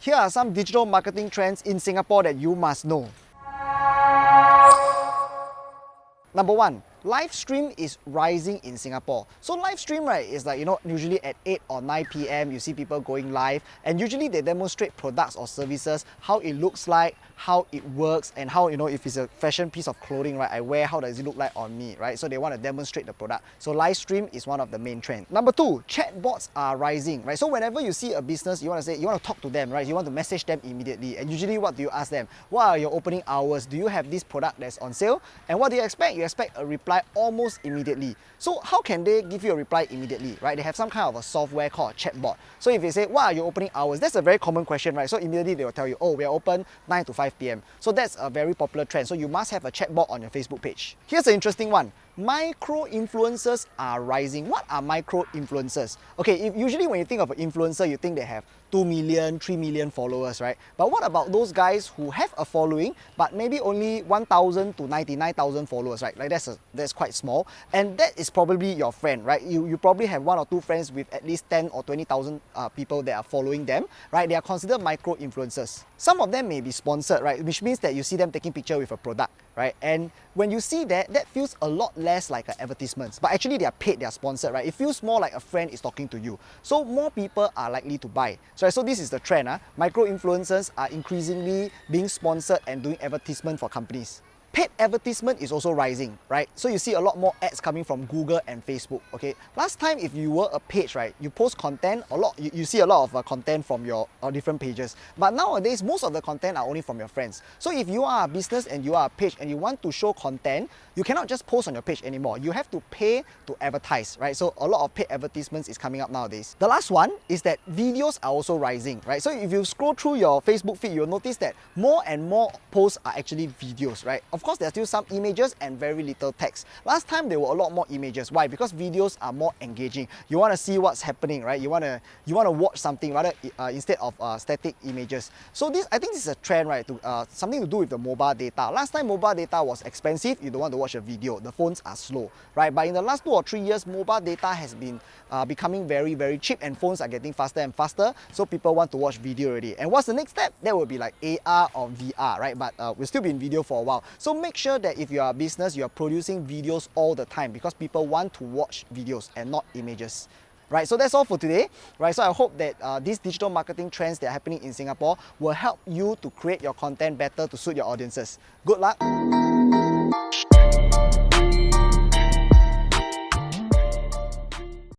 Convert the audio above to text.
Here are some digital marketing trends in Singapore that you must know. Number 1, live stream is rising in Singapore. So live stream, right, is like, usually at 8 or 9 p.m. you see people going live, and usually they demonstrate products or services, how it looks like, how it works, and how, if it's a fashion piece of clothing, right, I wear, how does it look like on me, right? So they want to demonstrate the product. So live stream is one of the main trends. Number 2, chatbots are rising, right? So whenever you see a business, you want to talk to them, right? You want to message them immediately. And usually what do you ask them? What are your opening hours? Do you have this product that's on sale? And what do you expect? You expect a reply almost immediately. So how can they give you a reply immediately, right? They have some kind of a software called a chatbot. So if they say, what are your opening hours? That's a very common question, right? So immediately they will tell you, oh, we are open 9 to 5 p.m. So that's a very popular trend. So you must have a chatbot on your Facebook page. Here's an interesting one. Micro-influencers are rising. What are micro-influencers? Okay, usually when you think of an influencer, you think they have 2 million, 3 million followers, right? But what about those guys who have a following, but maybe only 1,000 to 99,000 followers, right? Like that's quite small. And that is probably your friend, right? You probably have 1 or 2 friends with at least 10 or 20,000 people that are following them, right? They are considered micro-influencers. Some of them may be sponsored, right? Which means that you see them taking picture with a product, right? And when you see that, that feels a lot less like an advertisement. But actually they are paid, they are sponsored, right? It feels more like a friend is talking to you. So more people are likely to buy. So this is the trend. Micro-influencers are increasingly being sponsored and doing advertisement for companies. Paid advertisement is also rising, right? So you see a lot more ads coming from Google and Facebook, okay? Last time, if you were a page, right, you post content, you see a lot of content from your different pages. But nowadays, most of the content are only from your friends. So if you are a business and you are a page and you want to show content, you cannot just post on your page anymore. You have to pay to advertise, right? So a lot of paid advertisements is coming up nowadays. The last one is that videos are also rising, right? So if you scroll through your Facebook feed, you'll notice that more and more posts are actually videos, right? Of course, there's still some images and very little text. Last time, there were a lot more images. Why? Because videos are more engaging. You want to see what's happening, right? You want to watch something rather instead of static images. So I think this is a trend, right? To something to do with the mobile data. Last time, mobile data was expensive. You don't want to watch a video. The phones are slow, right? But in the last 2 or 3 years, mobile data has been becoming very, very cheap, and phones are getting faster and faster. So people want to watch video already. And what's the next step? That will be like AR or VR, right? But we'll still be in video for a while. So make sure that if you are a business, you are producing videos all the time, because people want to watch videos and not images. Right, so that's all for today. Right, so I hope that these digital marketing trends that are happening in Singapore will help you to create your content better to suit your audiences. Good luck.